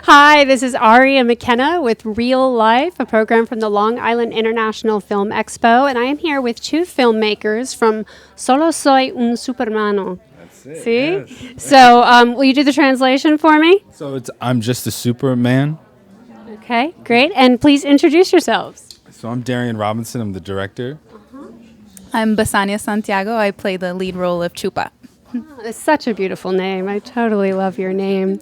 Hi, this is Aria McKenna with Reel-LIIFE, a program from the Long Island International Film Expo, and I am here with two filmmakers from Solo Soy un Supermano. That's it. See? Yes. So, will you do the translation for me? So I'm just a Superman. Okay, great. And please introduce yourselves. So I'm Dariun Robinson. I'm the director. I'm Besanya Santiago. I play the lead role of Chupa. It's such a beautiful name. I totally love your name.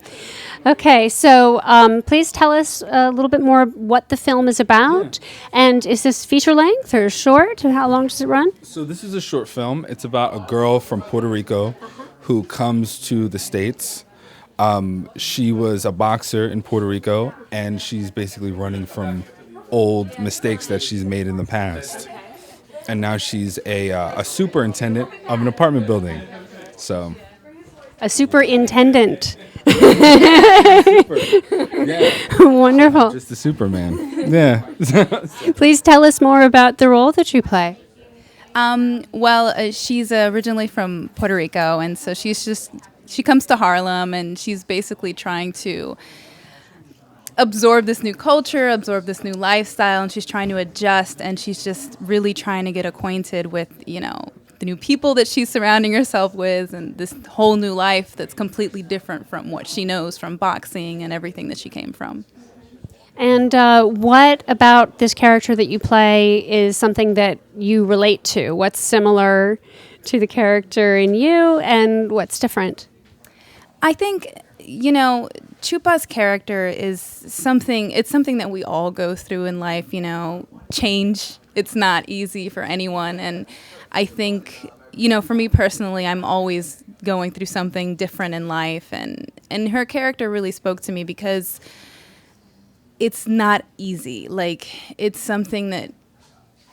Okay, so please tell us a little bit more what the film is about. And is this feature length or short? How long does it run? So this is a short film. It's about a girl from Puerto Rico who comes to the States. She was a boxer in Puerto Rico, and she's basically running from old mistakes that she's made in the past. And now she's a superintendent of an apartment building. So A superintendent. super. Yeah, Wonderful. just a Superman. Yeah. Please tell us more about the role that you play. She's originally from Puerto Rico, and so she comes to Harlem, and she's basically trying to absorb this new culture, absorb this new lifestyle, and she's trying to adjust, and she's just really trying to get acquainted with, the new people that she's surrounding herself with, and this whole new life that's completely different from what she knows from boxing and everything that she came from. And what about this character that you play is something that you relate to? What's similar to the character in you, and what's different? I think, Chupa's character is something that we all go through in life, change. It's not easy for anyone. And I think, for me personally, I'm always going through something different in life. And her character really spoke to me because it's not easy. Like, it's something that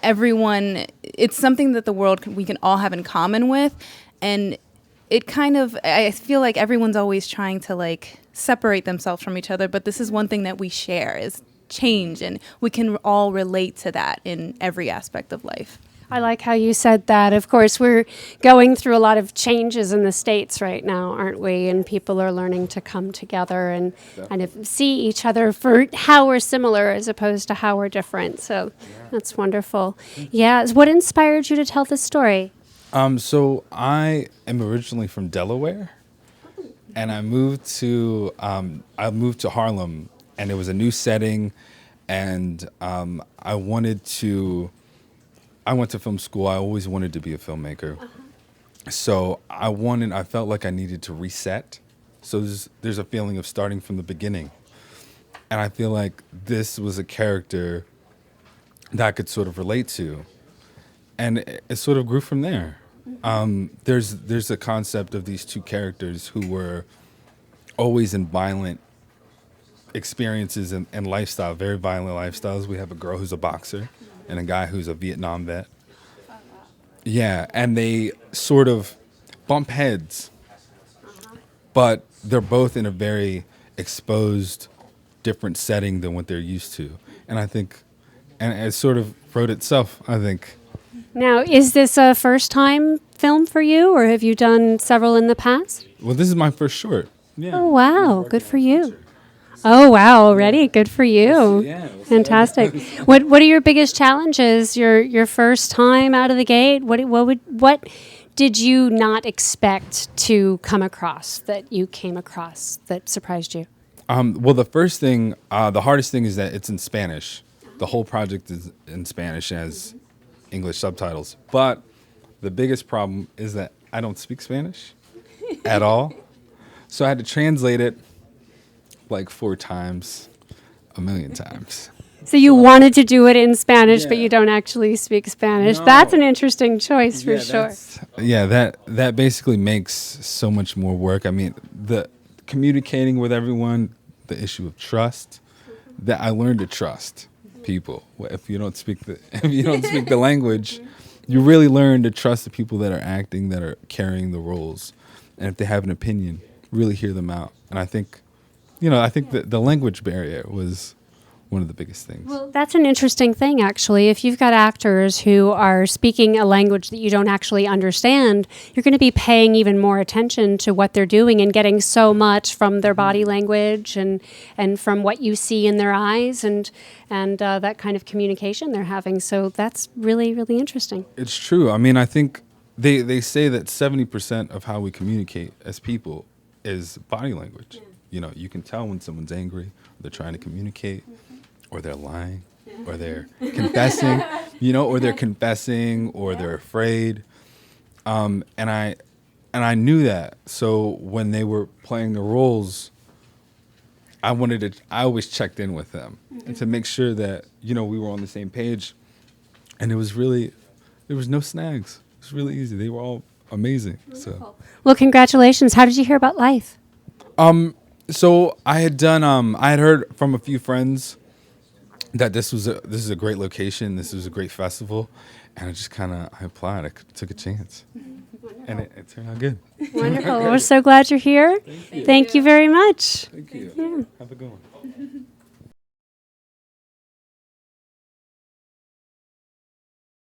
it's something that the world, we can all have in common with. And I feel like everyone's always trying to separate themselves from each other, but this is one thing that we share is change, and we can all relate to that in every aspect of life. I like how you said that. Of course, we're going through a lot of changes in the States right now, aren't we? And people are learning to come together and kind of see each other for how we're similar as opposed to how we're different. So that's wonderful. Yeah. What inspired you to tell this story? So I am originally from Delaware, and I moved to Harlem, and it was a new setting, and I went to film school. I always wanted to be a filmmaker, so I felt like I needed to reset. So there's a feeling of starting from the beginning, and I feel like this was a character that I could sort of relate to. And it sort of grew from there. There's a concept of these two characters who were always in violent experiences and lifestyle, very violent lifestyles. We have a girl who's a boxer and a guy who's a Vietnam vet. Yeah, and they sort of bump heads, but they're both in a very exposed, different setting than what they're used to. And I think, and it sort of wrote itself, I think. Now, is this a first-time film for you, or have you done several in the past? Well, this is my first short. Yeah. Oh, wow. Good for you. Oh, wow. Already? Good for you. Fantastic. What are your biggest challenges? Your first time out of the gate? What did you not expect to come across that you came across that surprised you? Well, the hardest thing is that it's in Spanish. The whole project is in Spanish as English subtitles. But the biggest problem is that I don't speak Spanish at all. So I had to translate it like 4 times, a million times. So you wanted to do it in Spanish, but Yeah. you don't actually speak Spanish. No. That's an interesting choice for sure. That basically makes so much more work. I mean, the communicating with everyone, the issue of trust, that I learned to trust people. If you don't speak the language, you really learn to trust the people that are acting, that are carrying the roles. And if they have an opinion, really hear them out. And I think that the language barrier was one of the biggest things. Well, that's an interesting thing, actually. If you've got actors who are speaking a language that you don't actually understand, you're going to be paying even more attention to what they're doing and getting so much from their body language and from what you see in their eyes and that kind of communication they're having. So that's really, really interesting. It's true. I mean, I think they say that 70% of how we communicate as people is body language. Yeah. You know, you can tell when someone's angry, or they're trying to communicate, or they're lying, or they're confessing, you know, or they're confessing, or they're afraid. And I knew that. So when they were playing the roles, I always checked in with them and to make sure that, you know, we were on the same page. And there was no snags. It was really easy. They were all amazing. So, well, congratulations. How did you hear about Life? So I had heard from a few friends that this is a great location. This was a great festival. And I applied. I took a chance. And it turned out good. Wonderful. We're so glad you're here. Thank you very much. Thank you. Yeah. Have a good one.